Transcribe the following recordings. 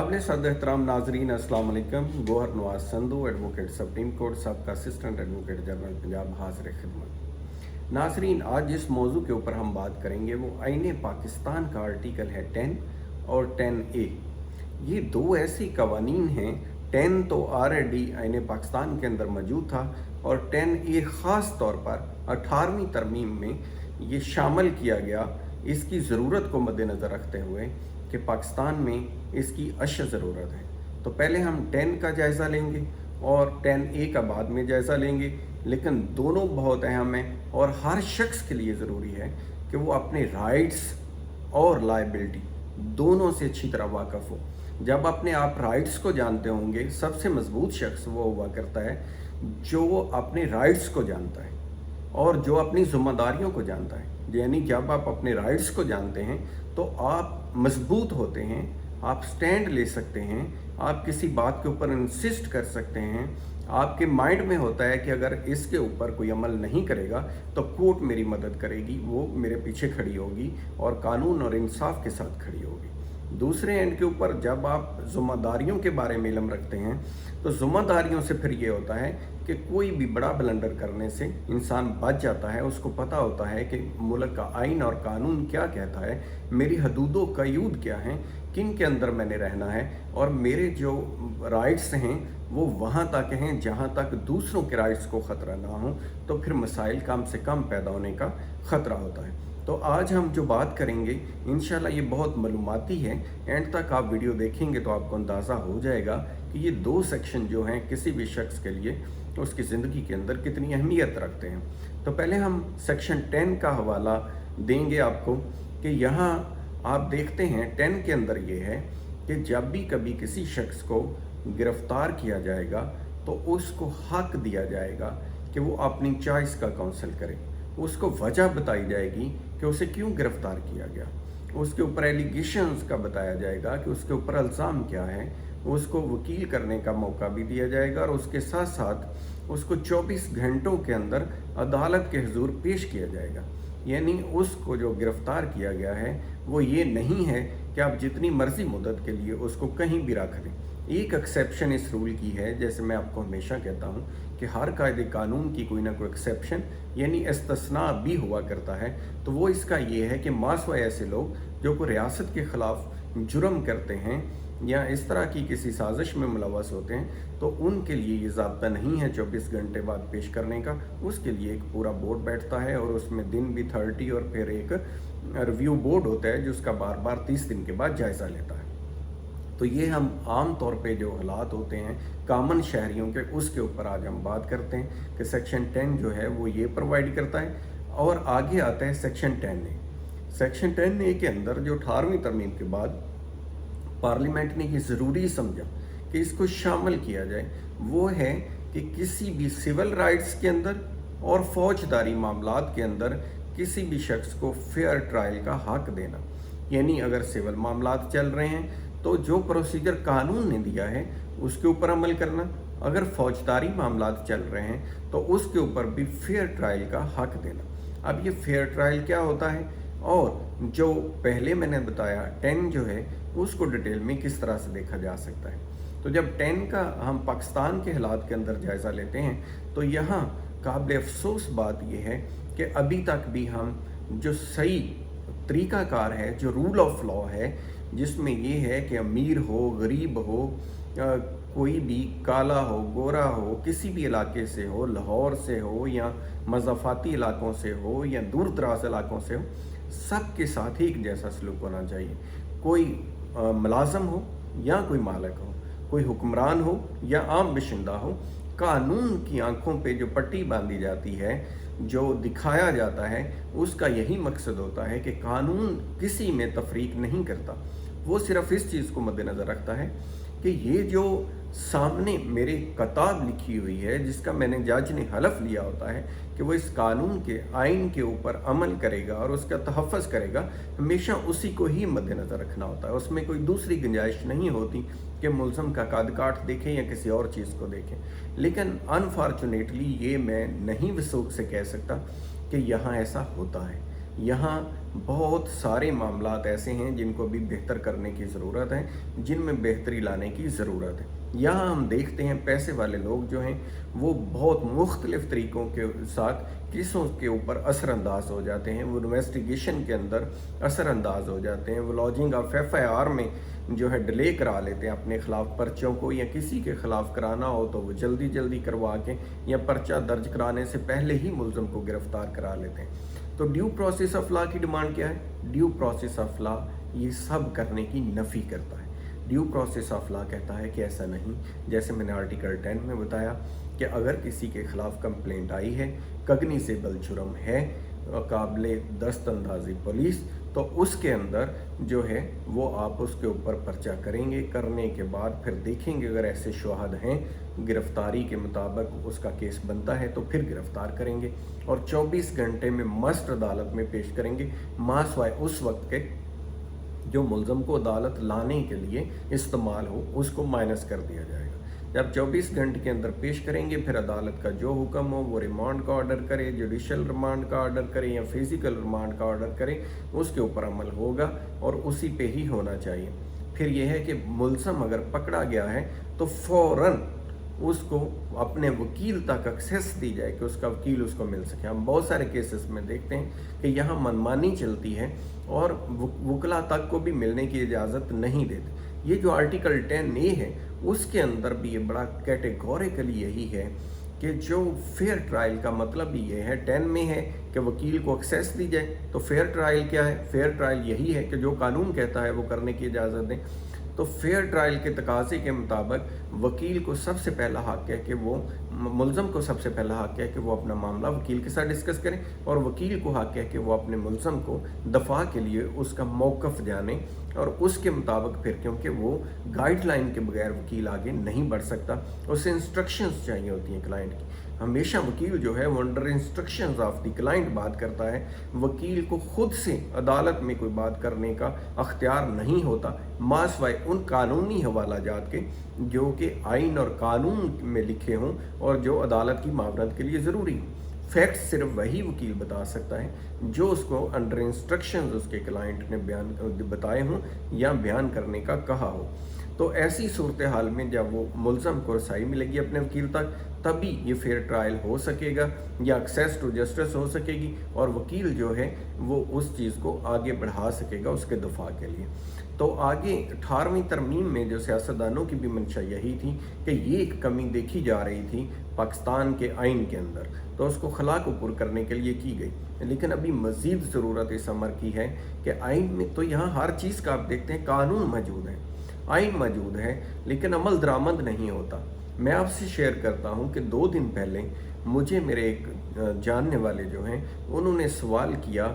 काबिल सद एहतराम नाजरीन अस्सलाम वालेकुम। Gohar Nawaz Sandhu advocate supreme court सबका असिस्टेंट एडवोकेट जनरल पंजाब हाजिर खिदमत। नाजरीन, आज जिस मौजू के ऊपर हम बात करेंगे वो आईन पाकिस्तान का आर्टिकल है 10 और 10A। ये दो ऐसी कवानीन हैं। 10 तो ऑलरेडी आईन पाकिस्तान के अंदर मौजूद था और 10A ख़ास तौर पर 18वीं तरमीम में ये शामिल किया गया, इसकी ज़रूरत को मद्देनज़र रखते हुए कि पाकिस्तान में इसकी अशद ज़रूरत है। तो पहले हम 10 का जायज़ा लेंगे और 10A का बाद में जायज़ा लेंगे, लेकिन दोनों बहुत अहम हैं और हर शख्स के लिए ज़रूरी है कि वो अपने राइट्स और लायबिलिटी दोनों से अच्छी तरह वाकिफ़ हो। जब अपने आप राइट्स को जानते होंगे, सबसे मजबूत शख्स वो हुआ करता है जो अपने राइट्स को जानता है और जो अपनी ज़िम्मेदारियों को जानता है। यानी जब आप अपने राइट्स को जानते हैं तो आप मजबूत होते हैं, आप स्टैंड ले सकते हैं, आप किसी बात के ऊपर इंसिस्ट कर सकते हैं। आपके माइंड में होता है कि अगर इसके ऊपर कोई अमल नहीं करेगा तो कोर्ट मेरी मदद करेगी, वो मेरे पीछे खड़ी होगी और कानून और इंसाफ के साथ खड़ी होगी। दूसरे एंड के ऊपर जब आप ज़िम्मेदारियों के बारे में इल्म रखते हैं तो ज़िम्मेदारियों से फिर ये होता है कि कोई भी बड़ा ब्लंडर करने से इंसान बच जाता है। उसको पता होता है कि मुल्क का आइन और कानून क्या कहता है, मेरी हदूदो कयूद क्या हैं, किन के अंदर मैंने रहना है और मेरे जो राइट्स हैं वो वहाँ तक हैं जहाँ तक दूसरों के राइट्स को ख़तरा ना हो, तो फिर मसाइल कम से कम पैदा होने का ख़तरा होता है। तो आज हम जो बात करेंगे इंशाल्लाह ये बहुत मालूमाती है। एंड तक आप वीडियो देखेंगे तो आपको अंदाज़ा हो जाएगा कि ये दो सेक्शन जो हैं किसी भी शख्स के लिए उसकी ज़िंदगी के अंदर कितनी अहमियत रखते हैं। तो पहले हम सेक्शन 10 का हवाला देंगे आपको कि यहाँ आप देखते हैं 10 के अंदर ये है कि जब भी कभी किसी शख्स को गिरफ़्तार किया जाएगा तो उसको हक दिया जाएगा कि वो अपनी चॉइस का काउंसिल करे। उसको वजह बताई जाएगी कि उसे क्यों गिरफ़्तार किया गया, उसके ऊपर एलिगेशंस का बताया जाएगा कि उसके ऊपर इल्ज़ाम क्या है, उसको वकील करने का मौका भी दिया जाएगा और उसके साथ साथ उसको 24 घंटों के अंदर अदालत के हुजूर पेश किया जाएगा। यानी उसको जो गिरफ़्तार किया गया है वो ये नहीं है कि आप जितनी मर्ज़ी मुद्दत के लिए उसको कहीं भी रख दें। एक एक्सेप्शन इस रूल की है, जैसे मैं आपको हमेशा कहता हूँ कि हर कायदे कानून की कोई ना कोई एक्सेप्शन यानी इस्तिस्ना भी हुआ करता है। तो वो इसका ये है कि मासवा ऐसे लोग जो कोई रियासत के ख़िलाफ़ जुर्म करते हैं या इस तरह की किसी साजिश में मुलव्वस होते हैं तो उनके लिए ये ज़ाब्ता नहीं है 24 घंटे बाद पेश करने का। उसके लिए एक पूरा बोर्ड बैठता है और उसमें दिन भी 30 और फिर एक रिव्यू बोर्ड होता है जो उसका बार बार 30 दिन के बाद जायज़ा लेता है। तो ये हम आम तौर पे जो हालात होते हैं कामन शहरियों के, उसके ऊपर आज हम बात करते हैं कि सेक्शन 10 जो है वो ये प्रोवाइड करता है। और आगे आता है सेक्शन 10A। सेक्शन 10A के अंदर जो 18वीं तरमीम के बाद पार्लियामेंट ने ये ज़रूरी समझा कि इसको शामिल किया जाए, वो है कि किसी भी सिविल राइट्स के अंदर और फौजदारी मामलात के अंदर किसी भी शख्स को फेयर ट्रायल का हक देना। यानी अगर सिविल मामलात चल रहे हैं तो जो प्रोसीजर कानून ने दिया है उसके ऊपर अमल करना, अगर फौजदारी मामलात चल रहे हैं तो उसके ऊपर भी फेयर ट्रायल का हक देना। अब ये फेयर ट्रायल क्या होता है और जो पहले मैंने बताया 10 जो है उसको डिटेल में किस तरह से देखा जा सकता है। तो जब 10 का हम पाकिस्तान के हालात के अंदर जायज़ा लेते हैं तो यहाँ काबिल अफसोस बात यह है कि अभी तक भी हम जो सही तरीक़ाकार है, जो रूल ऑफ लॉ है, जिसमें ये है कि अमीर हो, गरीब हो, कोई भी काला हो, गोरा हो, किसी भी इलाके से हो, लाहौर से हो या मज़ाफ़ाती इलाकों से हो या दूर दराज इलाकों से हो, सब के साथ एक जैसा सलूक होना चाहिए। कोई मुलाज़म हो या कोई मालिक हो, कोई हुक्मरान हो या आम बाशिंदा हो, कानून की आंखों पे जो पट्टी बांधी जाती है, जो दिखाया जाता है, उसका यही मकसद होता है कि कानून किसी में तफरीक नहीं करता। वो सिर्फ इस चीज़ को मद्देनज़र रखता है कि ये जो सामने मेरे किताब लिखी हुई है, जिसका मैंने जज ने हलफ लिया होता है कि वो इस कानून के आइन के ऊपर अमल करेगा और उसका तहफ़्फ़ुज़ करेगा, हमेशा उसी को ही मद्देनज़र रखना होता है। उसमें कोई दूसरी गुंजाइश नहीं होती कि मुल्ज़म का कद काठ देखें या किसी और चीज़ को देखें। लेकिन अनफॉर्चुनेटली ये मैं नहीं वसूख से कह सकता कि यहाँ ऐसा होता है। यहाँ बहुत सारे मामलात ऐसे हैं जिनको भी बेहतर करने की ज़रूरत है, जिनमें बेहतरी लाने की ज़रूरत है। यहाँ हम देखते हैं पैसे वाले लोग जो हैं वो बहुत मुख्तलिफ़ तरीक़ों के साथ केसों के ऊपर असरअंदाज हो जाते हैं, वो इन्वेस्टिगेशन के अंदर असरअंदाज हो जाते हैं, वो लॉजिंग ऑफ FIR में जो है डिले करा लेते हैं अपने ख़िलाफ़ पर्चों को, या किसी के ख़िलाफ़ कराना हो तो वो जल्दी जल्दी करवा के या पर्चा दर्ज कराने से पहले ही मुलज़म को गिरफ़्तार करा लेते हैं। तो ड्यू प्रोसेस ऑफ लॉ की डिमांड क्या है? ड्यू प्रोसेस ऑफ लॉ ये सब करने की नफ़ी करता है। ड्यू प्रोसेस ऑफ लॉ कहता है कि ऐसा नहीं, जैसे मैंने आर्टिकल 10 में बताया कि अगर किसी के ख़िलाफ़ कंप्लेंट आई है, कग्निसेबल जुर्म है, काबिले दस्तअंदाज़ी पुलिस, तो उसके अंदर जो है वो आप उसके ऊपर पर्चा करेंगे, करने के बाद फिर देखेंगे अगर ऐसे शुहाद हैं, गिरफ्तारी के मुताबिक उसका केस बनता है तो फिर गिरफ्तार करेंगे और 24 घंटे में मस्ट अदालत में पेश करेंगे, मासवाए उस वक्त के जो मुलज़म को अदालत लाने के लिए इस्तेमाल हो उसको माइनस कर दिया जाएगा। जब 24 घंटे के अंदर पेश करेंगे फिर अदालत का जो हुक्म हो वो रिमांड का ऑर्डर करे, जुडिशल रिमांड का ऑर्डर करे या फिज़िकल रिमांड का ऑर्डर करे, उसके ऊपर अमल होगा और उसी पे ही होना चाहिए। फिर यह है कि मुलज़म अगर पकड़ा गया है तो फ़ौरन उसको अपने वकील तक एक्सेस दी जाए कि उसका वकील उसको मिल सके। हम बहुत सारे केसेस में देखते हैं कि यहाँ मनमानी चलती है और वकला तक को भी मिलने की इजाज़त नहीं देते। ये जो आर्टिकल 10A है उसके अंदर भी ये बड़ा कैटेगोरिकली यही है कि जो फेयर ट्रायल का मतलब भी ये है, 10 में है कि वकील को एक्सेस दी जाए, तो फेयर ट्रायल क्या है? फेयर ट्रायल यही है कि जो कानून कहता है वो करने की इजाज़त दें। तो फेयर ट्रायल के तकाज़े के मुताबिक वकील को सबसे पहला हक़ है कि वो मुलज़म को सबसे पहला हक़ है कि वो अपना मामला वकील के साथ डिस्कस करें और वकील को हक़ है कि वो अपने मुलज़म को दफ़ा के लिए उसका मौक़िफ़ जाने और उसके मुताबिक फिर, क्योंकि वो गाइडलाइन के बगैर वकील आगे नहीं बढ़ सकता, उसे इंस्ट्रक्शंस चाहिए होती हैं क्लाइंट की। हमेशा वकील जो है वो under instructions of the client बात करता है, वकील को खुद से अदालत में कोई बात करने का अख्तियार नहीं होता, मासवाए उन कानूनी हवालाजात के जो कि आइन और कानून में लिखे हों और जो अदालत की मावनत के लिए ज़रूरी हो। फैक्ट्स सिर्फ वही वकील बता सकता है जो उसको अंडर इंस्ट्रक्शंस उसके क्लाइंट ने बताए हों या बयान करने का कहा हो। तो ऐसी सूरत हाल में जब वो मुलज़म को रसाई मिलेगी अपने वकील तक, तभी ये फेयर ट्रायल हो सकेगा या एक्सेस टू जस्टिस हो सकेगी और वकील जो है वो उस चीज़ को आगे बढ़ा सकेगा उसके दफा के लिए। तो आगे 18वीं तरमीम में जो सियासतदानों की भी मंशा यही थी कि ये एक कमी देखी जा रही थी पाकिस्तान के आइन के अंदर, तो उसको खला को पुर करने के लिए की गई। लेकिन अभी मज़ीद ज़रूरत इस अमर की है कि आइन में तो यहाँ हर चीज़ का आप देखते हैं कानून मौजूद है, आइन मौजूद है, लेकिन अमल दरामद नहीं होता। मैं आपसे शेयर करता हूँ कि 2 दिन पहले मुझे मेरे एक जानने वाले जो हैं उन्होंने सवाल किया,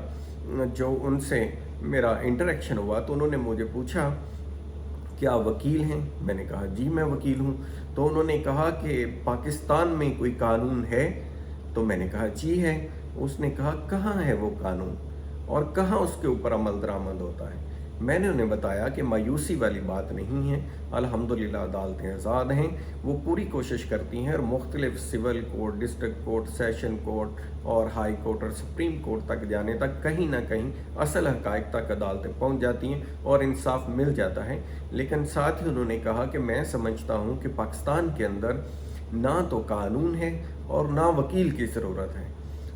जो उनसे मेरा इंटरेक्शन हुआ तो उन्होंने मुझे पूछा क्या वकील हैं? मैंने कहा जी मैं वकील हूँ। तो उन्होंने कहा कि पाकिस्तान में कोई कानून है? तो मैंने कहा जी है। उसने कहा कहाँ है वो कानून और कहाँ उसके ऊपर अमल दरामद होता है? मैंने उन्हें बताया कि मायूसी वाली बात नहीं है, अल्हम्दुलिल्लाह अदालतें आज़ाद हैं, वो पूरी कोशिश करती हैं और मुख्तलिफ civil court, district court, session court और हाई कोर्ट और सुप्रीम कोर्ट तक जाने तक कहीं ना कहीं असल हक़ाइक़ तक अदालतें पहुंच जाती हैं और इंसाफ मिल जाता है। लेकिन साथ ही उन्होंने कहा कि मैं समझता हूं कि पाकिस्तान के अंदर ना तो कानून है और ना वकील की ज़रूरत है।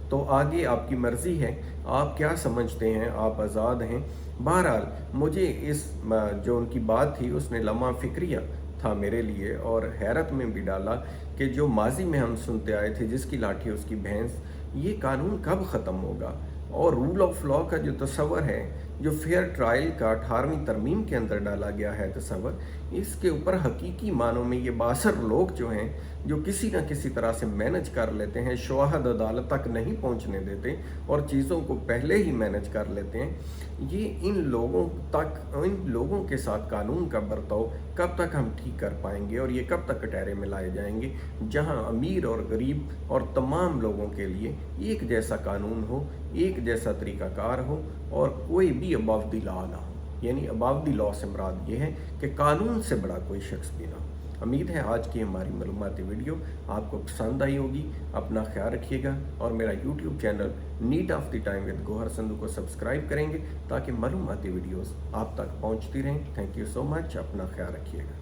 तो आगे आपकी मर्ज़ी है, आप क्या समझते हैं, आप आज़ाद हैं। बहरहाल मुझे इस जो उनकी बात थी उसने लम्हा फ़िक्रिया था मेरे लिए और हैरत में भी डाला कि जो माजी में हम सुनते आए थे जिसकी लाठी उसकी भैंस, ये कानून कब ख़त्म होगा। और रूल ऑफ लॉ का जो तस्वर है, जो फेयर ट्रायल का 18वीं तरमीम के अंदर डाला गया है तस्वर, इसके ऊपर हकीकी मानों में ये बासर लोग जो हैं जो किसी न किसी तरह से मैनेज कर लेते हैं, शुहाद अदालत तक नहीं पहुंचने देते और चीज़ों को पहले ही मैनेज कर लेते हैं, ये इन लोगों के साथ कानून का बर्ताव कब तक हम ठीक कर पाएंगे और ये कब तक कटहरे में लाए जाएंगे, जहां अमीर और गरीब और तमाम लोगों के लिए एक जैसा कानून हो, एक जैसा तरीक़ाकार हो और कोई भी अबव द लॉ ना हो। یعنی اباو دی لاء سے مراد یہ ہے کہ قانون سے بڑا کوئی شخص بھی نہ ہو۔ امید ہے آج کی ہماری معلوماتی ویڈیو آپ کو پسند آئی ہوگی۔ اپنا خیال رکھیے گا اور میرا YouTube channel net of the time with Gohar Sindhu کو سبسکرائب کریں گے تاکہ معلوماتی ویڈیوز آپ تک پہنچتی رہیں۔ تھینک یو سو مچ، اپنا خیال رکھیے گا۔